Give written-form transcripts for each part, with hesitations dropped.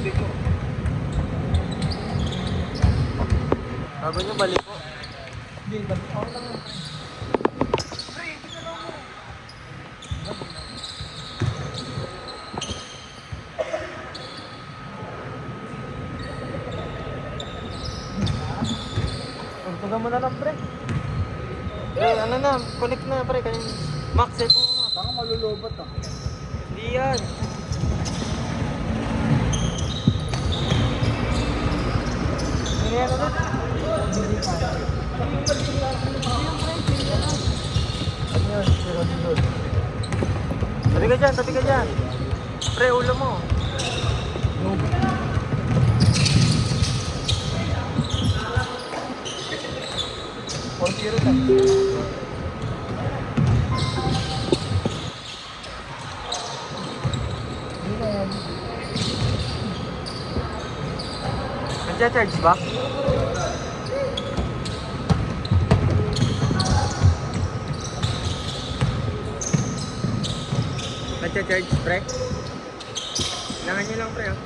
dito. Bago nyo balik po. Hindi, balik ako lang. Tugtugan mo na lang, pre. Pre, ano na, connect na, pre. Max, set mo nga. Baka malulobot ah. Hindi yan. Ano yan, ano? Ano yun? Tabi ka dyan. Pre, ulo mo. Or zero lang. Nagcha-charge ba? Nagcha-charge, pre? Kailangan nyo lang, pre, oh.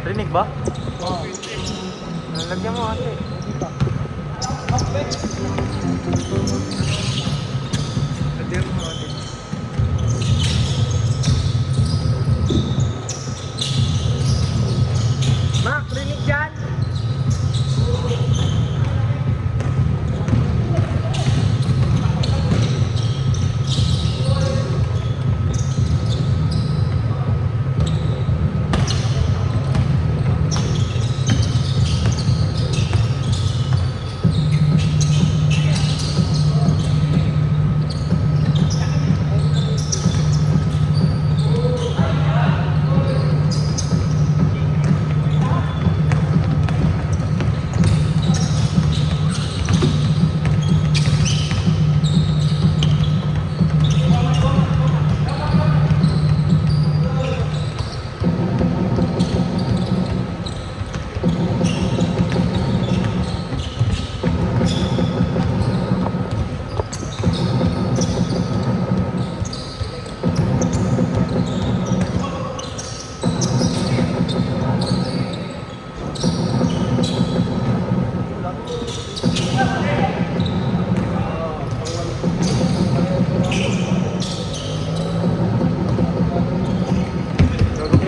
Rinig ba? Oo. Lagyan mo ate. Lagyan mo ate. Mac, rinig dyan?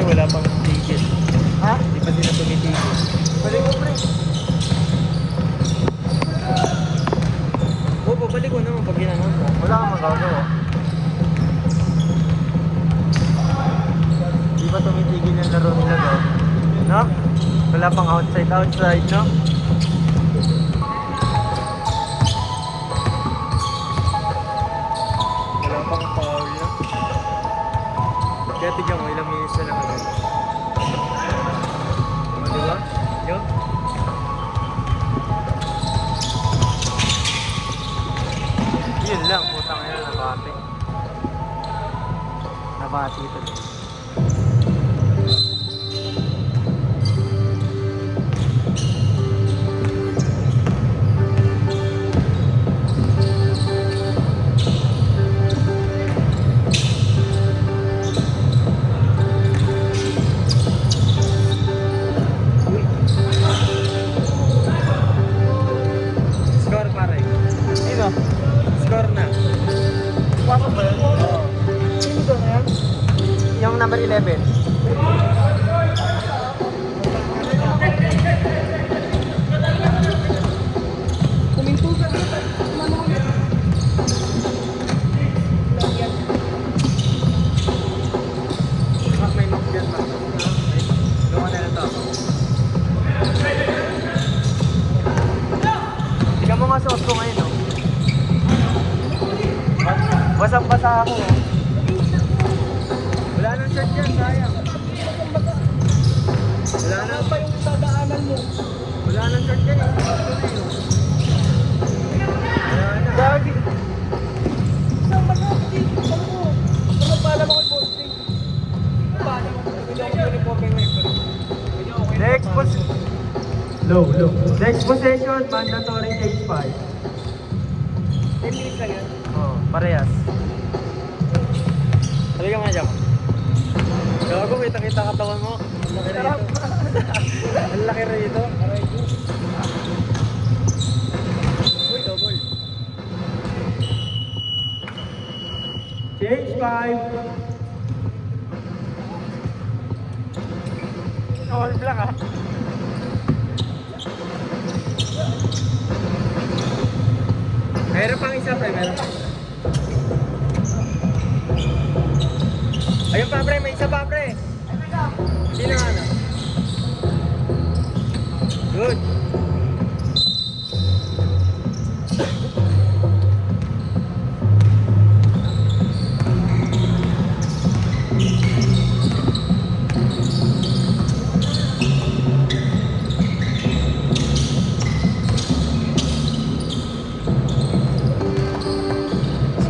Wala pang tigil. Ha? Di pa sila tumitigil. Balik mo, pre. Oo, balik ko naman pag ginanon mo. Wala kang magagawa. Di ba tumitigil yung laro nila daw? No? Wala pang outside, no? Wala pang foul, no? Kaya tigyan mo, ilang minutes na lang agad. O, diba? Yo? Yun lang, putang ina, nabati. Nabati ito. Score pare. Sino? Score na. Pasok ba yun? Oo. Sino doon na yan? Yung number 11. Kumintugan na tayo. Mak, may knock dyan pa. Gawa na lang to. Tingnan mo nga suot ko ngayon, no? Basang-basa ako, no? Wala nang shirt yan, sayang. Wala nang pa yung dadaanan mo. Wala nang shirt yan, eh. Wala na. Gagi. Isang mag-update. Ano mo? Ano pala mo kay Boss Pink? Paano mo? Hindi ako uniforme ngayon. Hindi, Next low. Next possession, mandatory change 5. 10 minutes lang yan. Oh, parehas. Halika mo na dyan. Gago, kita katawan mo. Ang laki rito. Ang laki rito. Double. Change 5. All black ah. Meron pang isa pre, meron pang. Ayun pa pre, may isa pa pre. Hindi na ano. Good.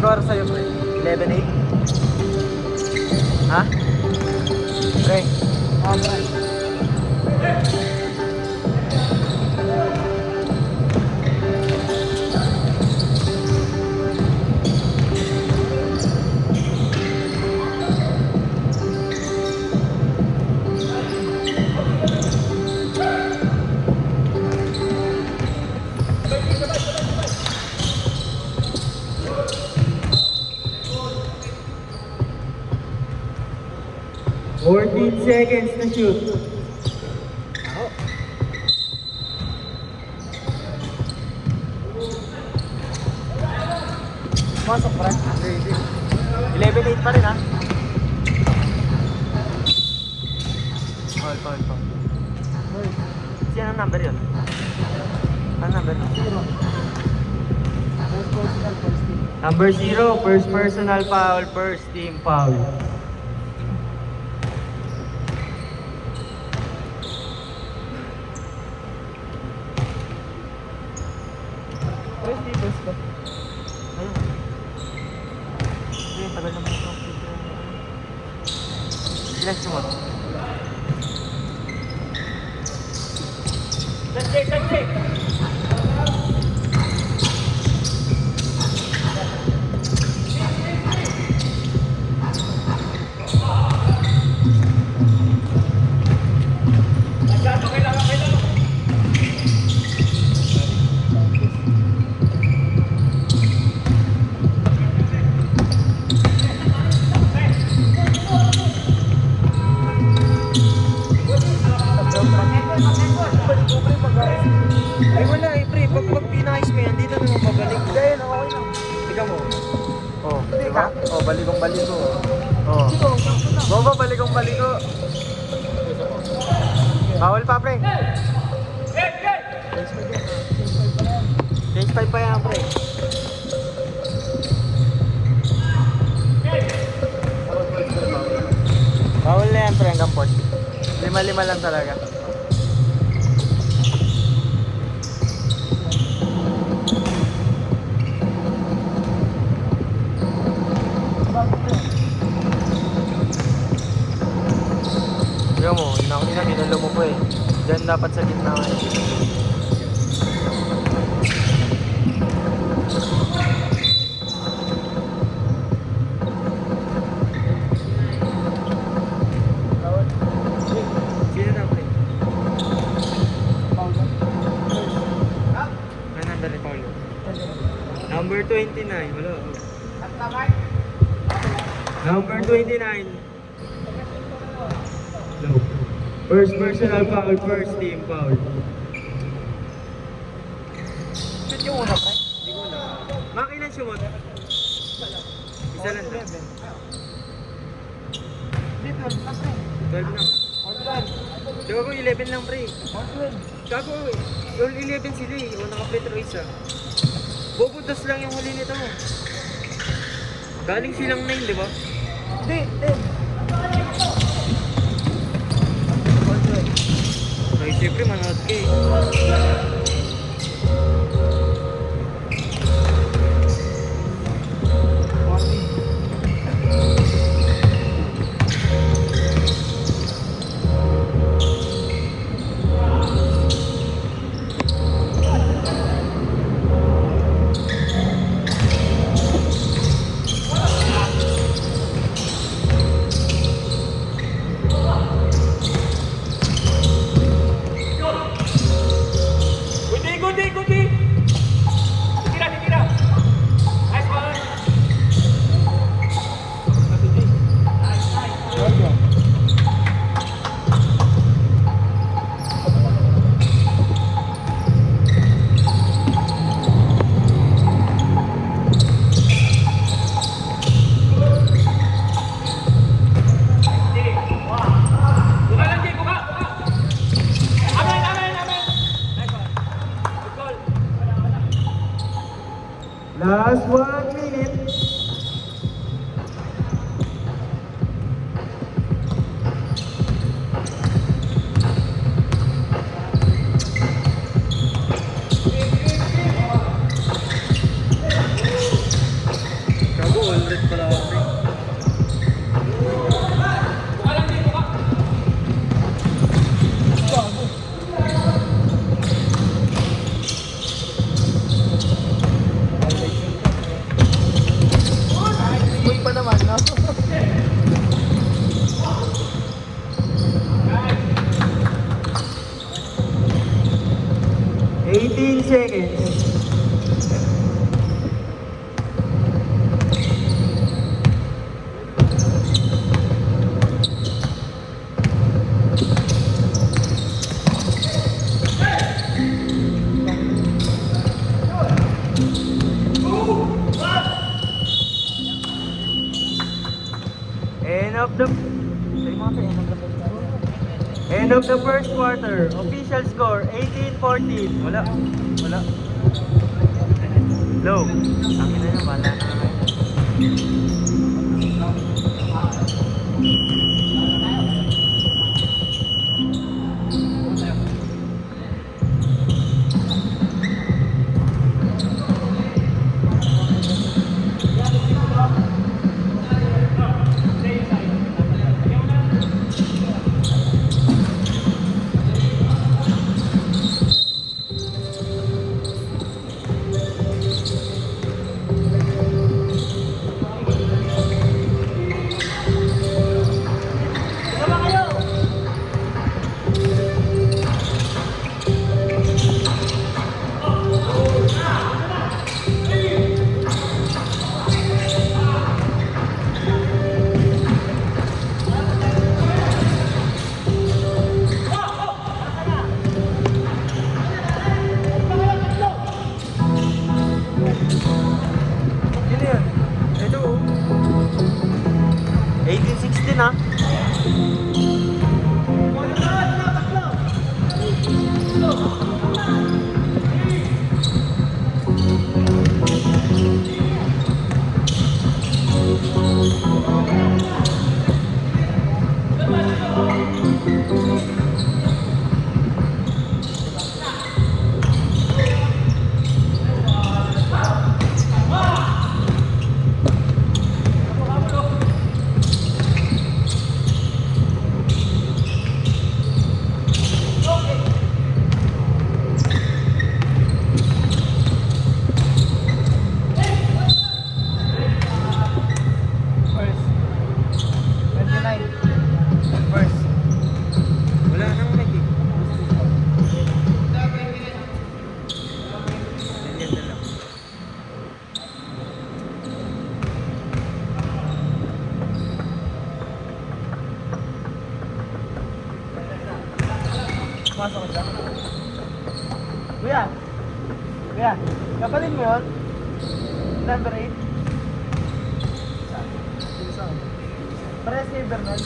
Score sa'yo pre, 11-8. Ha? Pre? Pre. Fourteen seconds na shoot. Masok pre. 11-8 pa rin ha. Call. Sino ang number yun? Ano number yun? Number 0, first personal foul, first team foul. First defense ko. Ayun. Ayun, tagal naman ito. Ilan sumot? Let's check. Ay wala eh pre, pag pinayos mo yan, dito naman babalik. Okay lang. Ikaw mo. Oh, Hindi diba? ka? Oh, balikong baliko. Oh. Bobo, balikong baliko. Bawal pa pre. Change 5 pa yan pre. Bawal na yan pre, hanggang 4. 5-5 lang talaga. Tignan mo, ginalo mo po eh. Diyan dapat sa gitna eh. Sino na pre? Nananda ni Paulo. Number 29, wala. Oh. Number 29. No. First personal foul, first team foul. Shoot yung una pre. Hindi ko na. Makilan sumot? Isa lang na. Dito, na pre. 12 lang. 112. Gago 11 lang pre. 112. Gago, all 11 sila eh. O naka-free throw isa. Bobo, dos lang yung huli nito. Galing silang 9, di ba? Hindi, 10. Ay, siyempre manood ka eh. seconds. End of the End of the first quarter. Official score 18-14. Wala. Wala. Low. Akin na yun, wala na. Yun na yun. Ito. 18-16 ha. Wala nang mic eh. Ganyan na lang. Pasok ko siya. Kuya! Kuya! Kapalin mo yun? Number 8? Pares kay Bernal.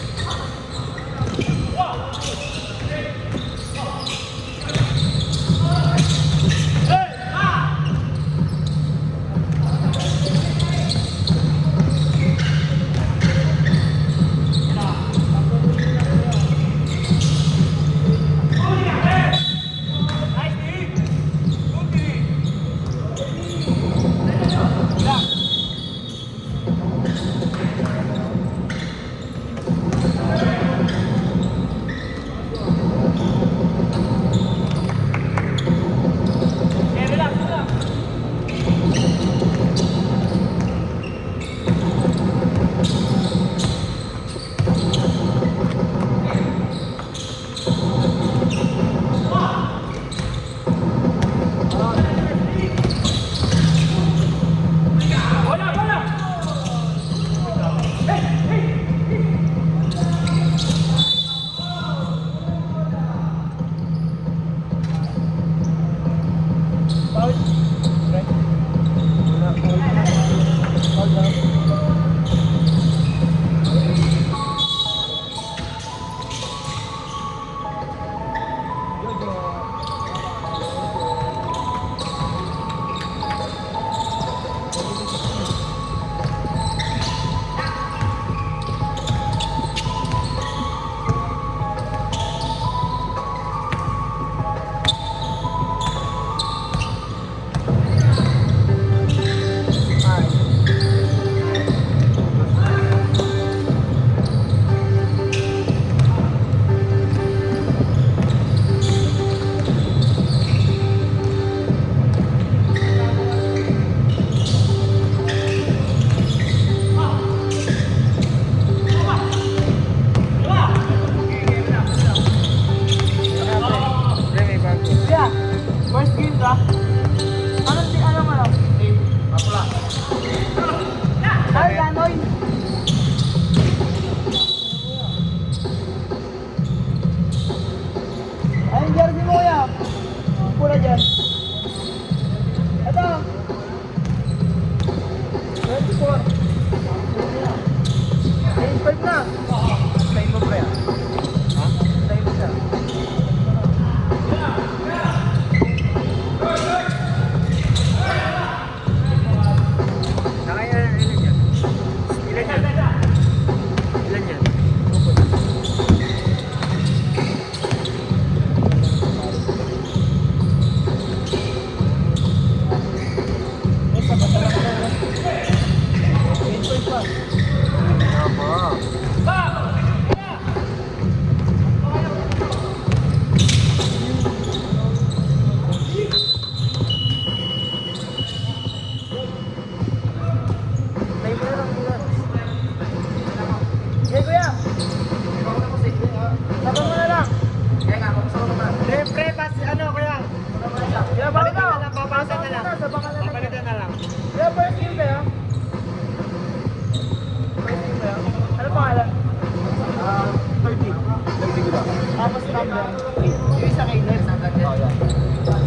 number. Yung isa kay Ned. Oh, yan.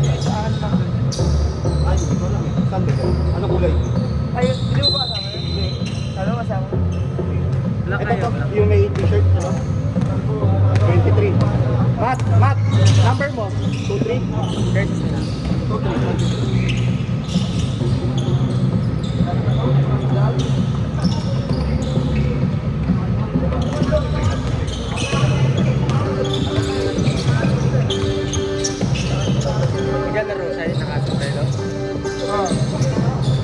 Yung isa ano number. Ay, hindi ko alam eh. Saan ba yan? Ano kulay? Ay, hindi mo ba kasama? Hindi. Ano kasama? Black Ito kayo, to, black. yung may t-shirt, ano? 23. Matt, number mo? 23? Versus nila. 23. Naglalaro siya yung nakasumbrelo. Oo.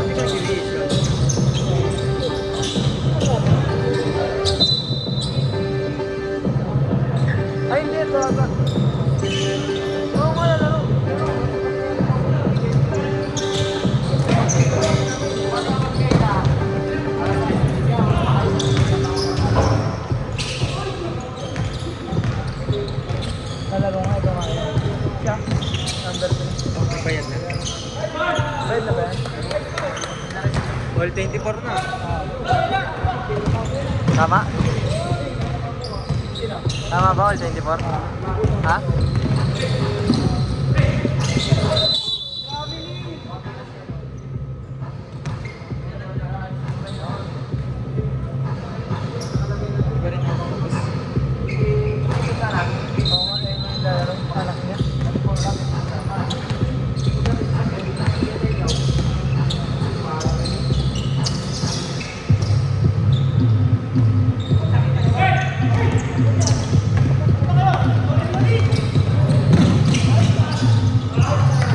Division. Ay, hindi. Talaga. Oo, wala laro. Nalaro nga ito nga yan. Siya. Number 3. Bayad na. Red na ba yan? All 24 na. Tama? Tama ba all 24? Ha? Oo nga, ayun yung lalaro. Anak niya.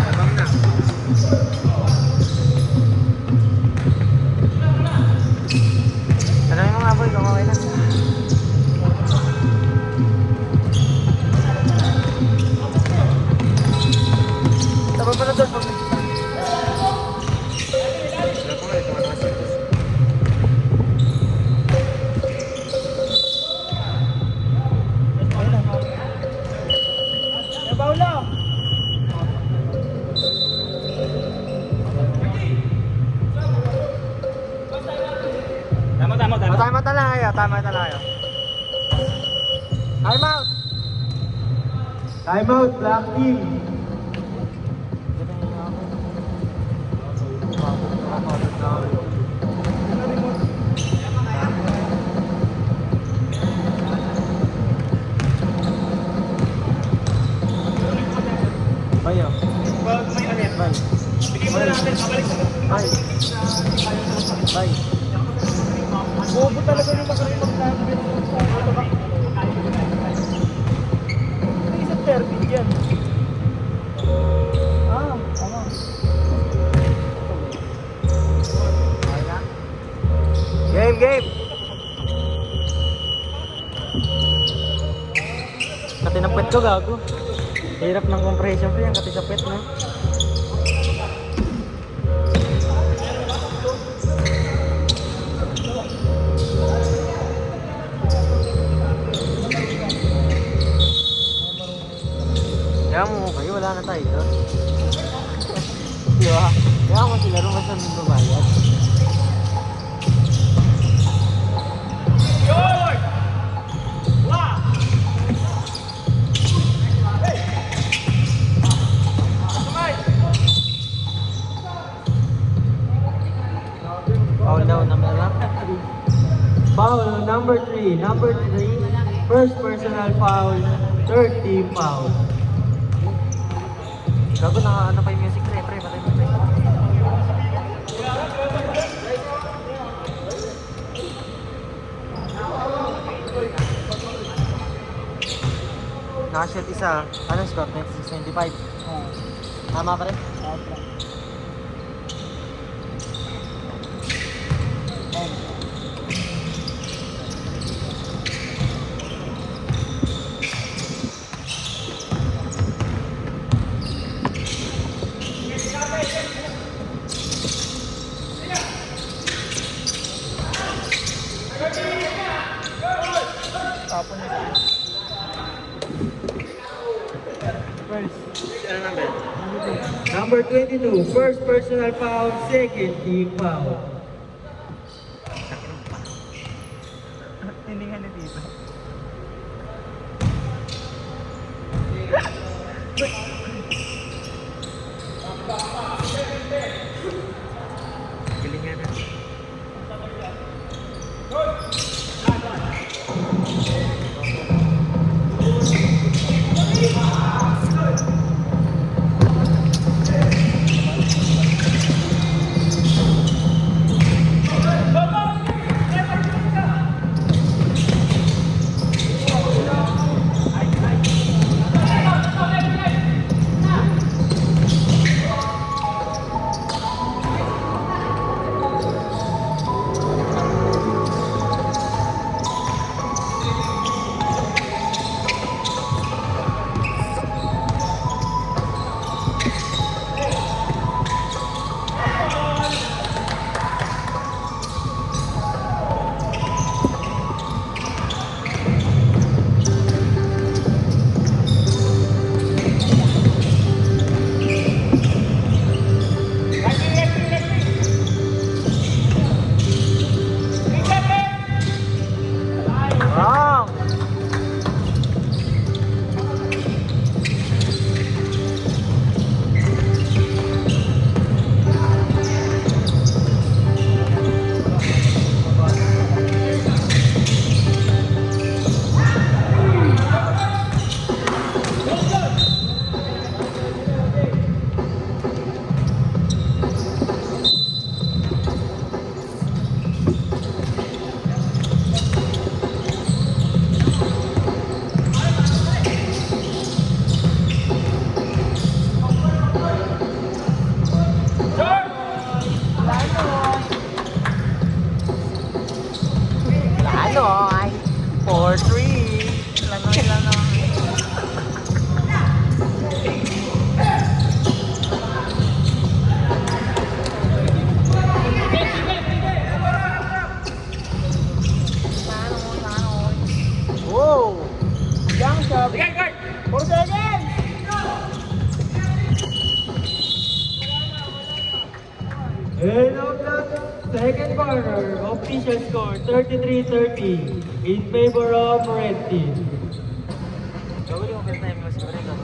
Tabang na. Ano yung mga boy? Kumawin na. Tama pa na doon. Pag Wala ko nga ito. Mga nakasintos. ayun na. Eh, Paula! Tama. Tama lang kayo. Tama lang kayo. Time out! Time out, Black Team. Bayo. Pag may alin, bigyan mo na natin, pabalik sa Bay. Bay. Bobo talaga yung magaling mag-number. Ano ba? Ano isang terpin yan? Ah, tama. Game! Kati ng pet ko, gago. Hirap ng compression ko yan, kati sa pet na. Kaya mo kayo, wala na tayo doon. Di ba? Kaya mo sila rin mas nang babayad. Foul daw naman lang. Foul number 3. Number 3. First personal foul. Third team foul. Gago na ano pa yung music pre. Patay mo pre. Nakashot isa. Anong score? 26-25. Tama pa rin? Tapon na siya. First. Ano number? Number 22, first personal foul, second team foul. Hindi nga na dito. guard! 4 seconds! End of the second quarter, official score 33-30 in favor of red team. Gawin yung overtime mo siguro yung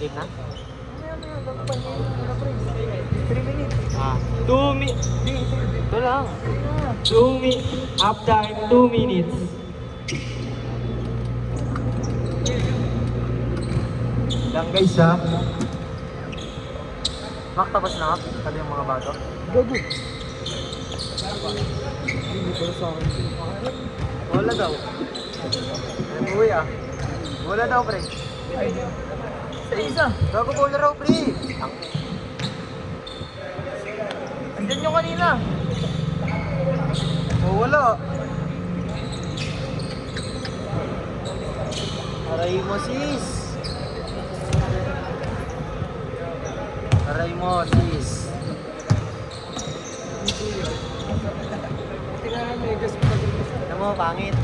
game na? 3 minutes. 2 minutes. Ito lang. 2 minutes. Half time, 2 minutes. Lang guys ha. Mak, tapos na. Sabi yung mga bago. Gago. Wala daw. Uy ah. Wala daw, pre. Sa isa. Gago ko na raw, pre. Andyan yung kanina. Oh, wala. Aray mo, sis. Aray mo, sis. Ano mo, pangit.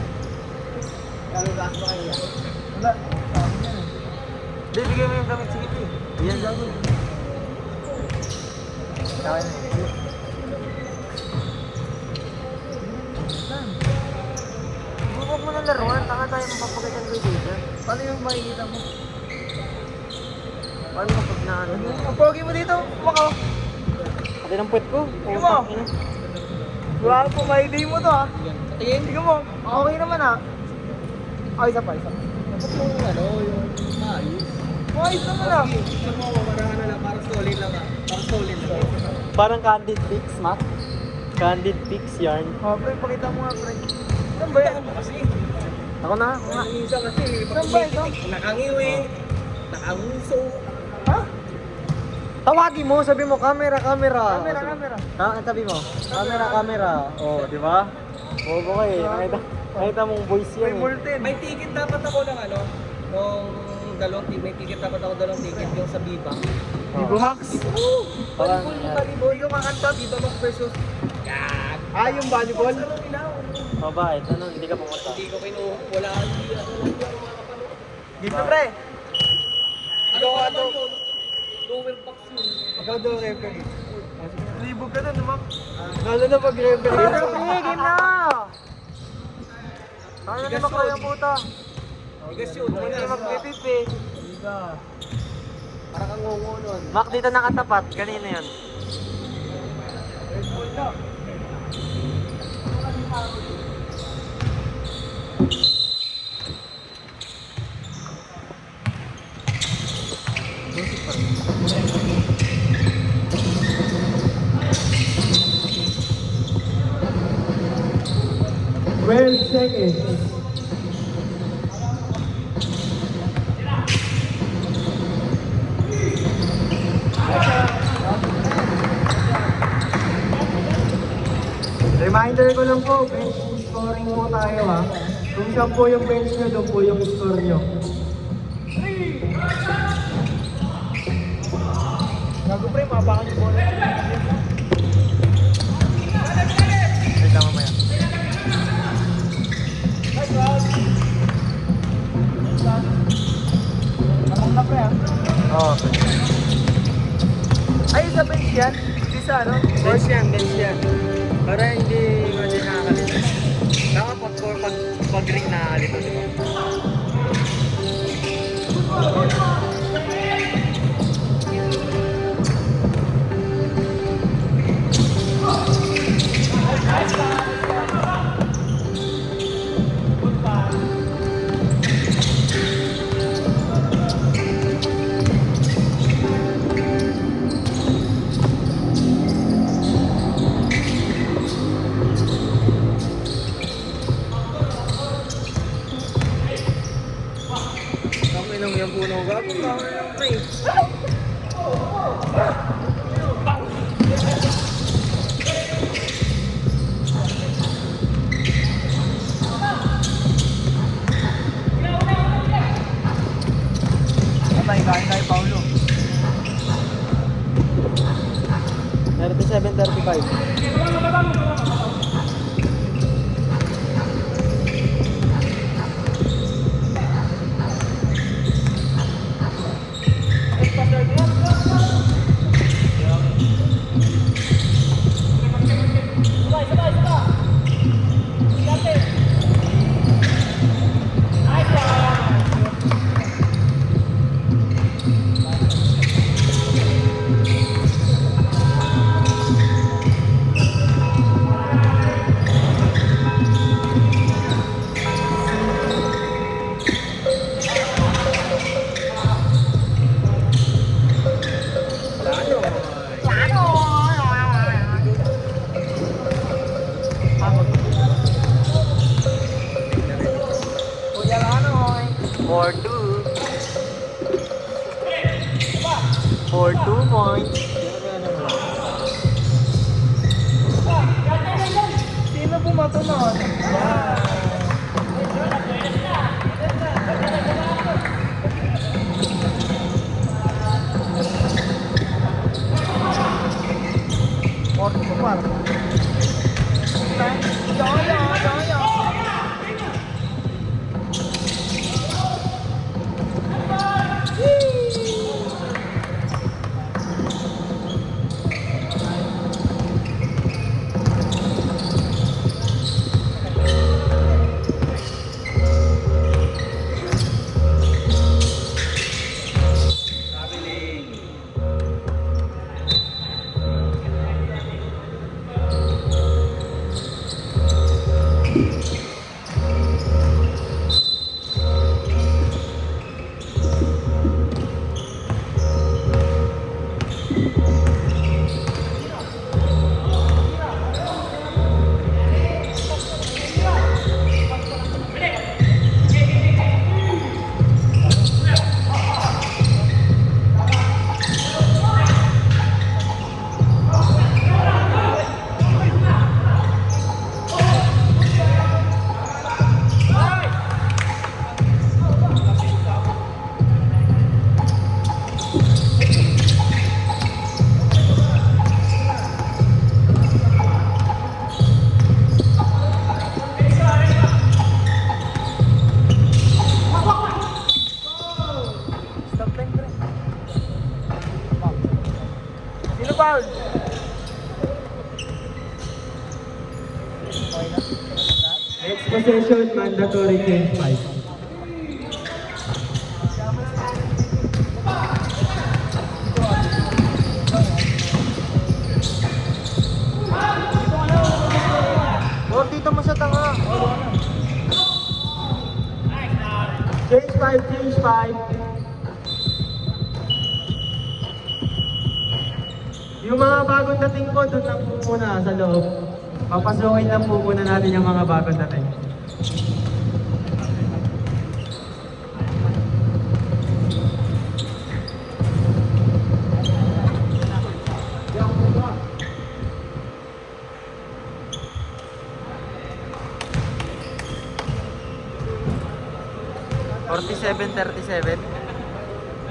Wala. Hindi, bigay mo yung gamit. Sige, pre. Yan, gago. Kaya na eh. Huwag mo na laruan, tanga tayo mapapagatan ko dito. Paano yung makikita mo? Paano mo pag naano mo? Ang pogi mo dito. Makaw. Pati ng puwet ko. Tingnan mo. Wala po, ma-day mo to ha. Tingin, tingnan mo. Okay naman ha. Ay, isa pa, isa pa. Dapat yung yung maayos. Ayos naman ha. Gusto mo, mamarahan na lang, parang solid lang Parang solid lang. Parang candid pics, Mac. Candid pics yarn. Oh, pre, pakita mo nga, pre. Saan ba yan? Ako na, ako nga. Ang isa kasi, Saan ba ito? nakangiwi, nakanguso. Ha? Tawagin mo, sabi mo, camera, camera. Camera, camera. Ha? Ang sabi mo? Camera, camera. Oh, di ba? Bobo ka eh. Nakita mong voice May yan eh. multin. May ticket dapat ako ng nung dalawang ticket, may ticket dapat ako dalawang ticket yung sa Viva. Vivo Hacks. Parang, Volleyball yung kakanta. Viva Max versus Gag. Ah, yung volleyball? oh, bakit? Ano, hindi ka pumunta? Hindi ko kinuha, wala Dito, pre. Ano yun? Lower box yun. Ikaw daw, referee. Libog ka na, Mac. Lalo na pag-referee. Sige, game na! Ano na naman kayo ang puta? Bigas yun. Hindi na mag-pipip eh. Parang kang ngungo nun. Mac, dito nakatapat. Kanina yan. Twelve seconds. Reminder ko lang po, bench scoring po tayo ha. Kung saan po yung bench nyo, doon po yung score nyo. Gago, pre. Mabakan yung bola. Wait lang mamaya. Nakong na, pre, ha? Oo. Ay, sa bench yan. Hindi sa ano? Bench yan, bench yan. Para hindi nakakalito. Tama pag ring nakakalito, di ba? Kami nang yung puno gago. Kami nang pre. Patay, kain tayo, Paulo. 37-35. 4-2. 4-2 points. Sino bumato nun? Orto ko par. Yo. Stop time, pre. Sino foul? Okay na? Next possession, mandatory change 5. Or dito mo sa tanga. Change 5, change 5. Yung mga bagong dating po, doon lang po muna sa loob. Papasukin lang po muna natin yung mga bagong dating. $47-37.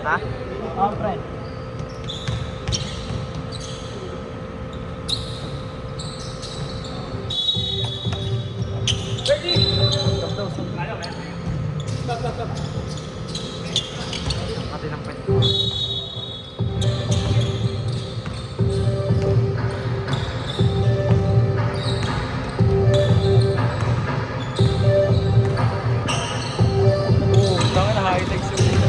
Ha? Oh, pre. Pati ng pwede. Tama na high-tech siya dito.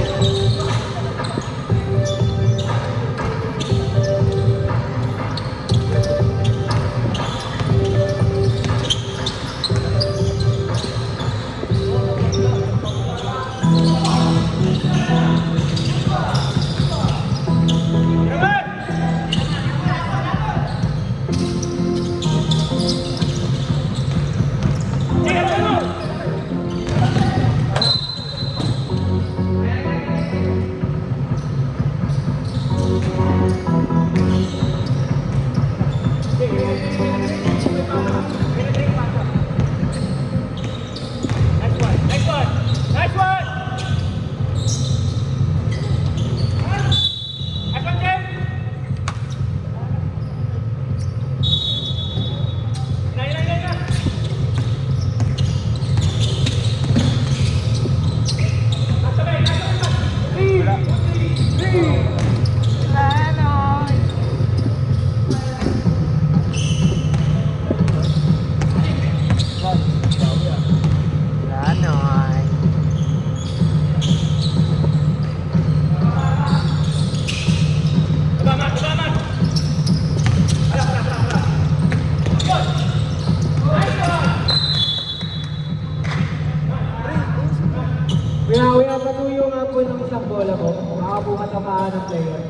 Kuya, patuyo nga po ng isang bola ko. Baka po matamaan ng player.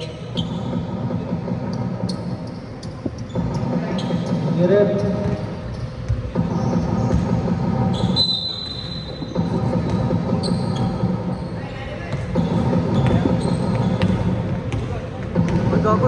Direct.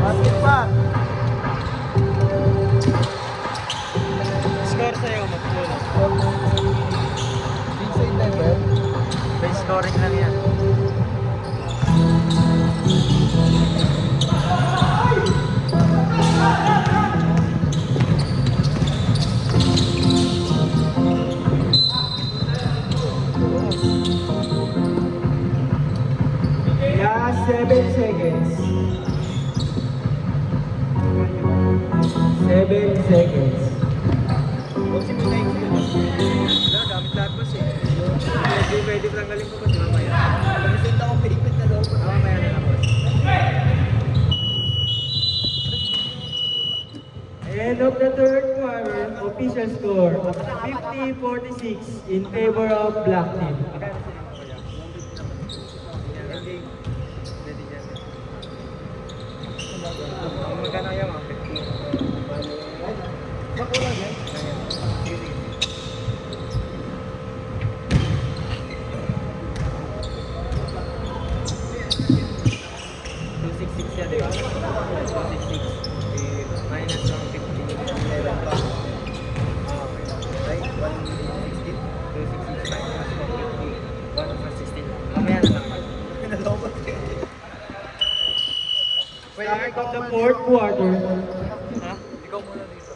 Basket pa. Score sa'yo, Matsulo. Inside level. May scoring lang yan. Last 7 seconds. 7 seconds. Boxing mo na yung wala, gamit lahat boss eh. Pwede tanggalin ko boss, mamaya. Pag-send ako payment na loob. Mamaya na lang boss. End of the third quarter, official score 50-46 in favor of black team. Magkano yan mga 50? Makulang yan. Yan, di ba? 266. Minus ng 50. 11 pa. Right? 160. 266 minus 150. 116. Mamaya na lang. Pinalobot ka. Start of the fourth quarter. Ha? Ikaw muna dito.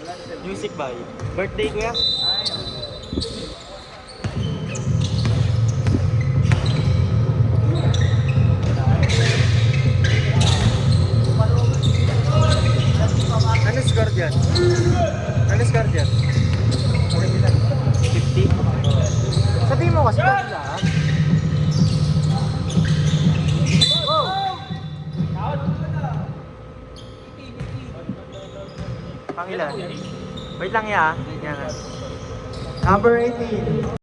Wala na Music by. Birthday kuya? Ano score dyan? Ano score dyan? 50? Sabihin mo kasi kanila. Pangilan? Wait lang ya. Number 18.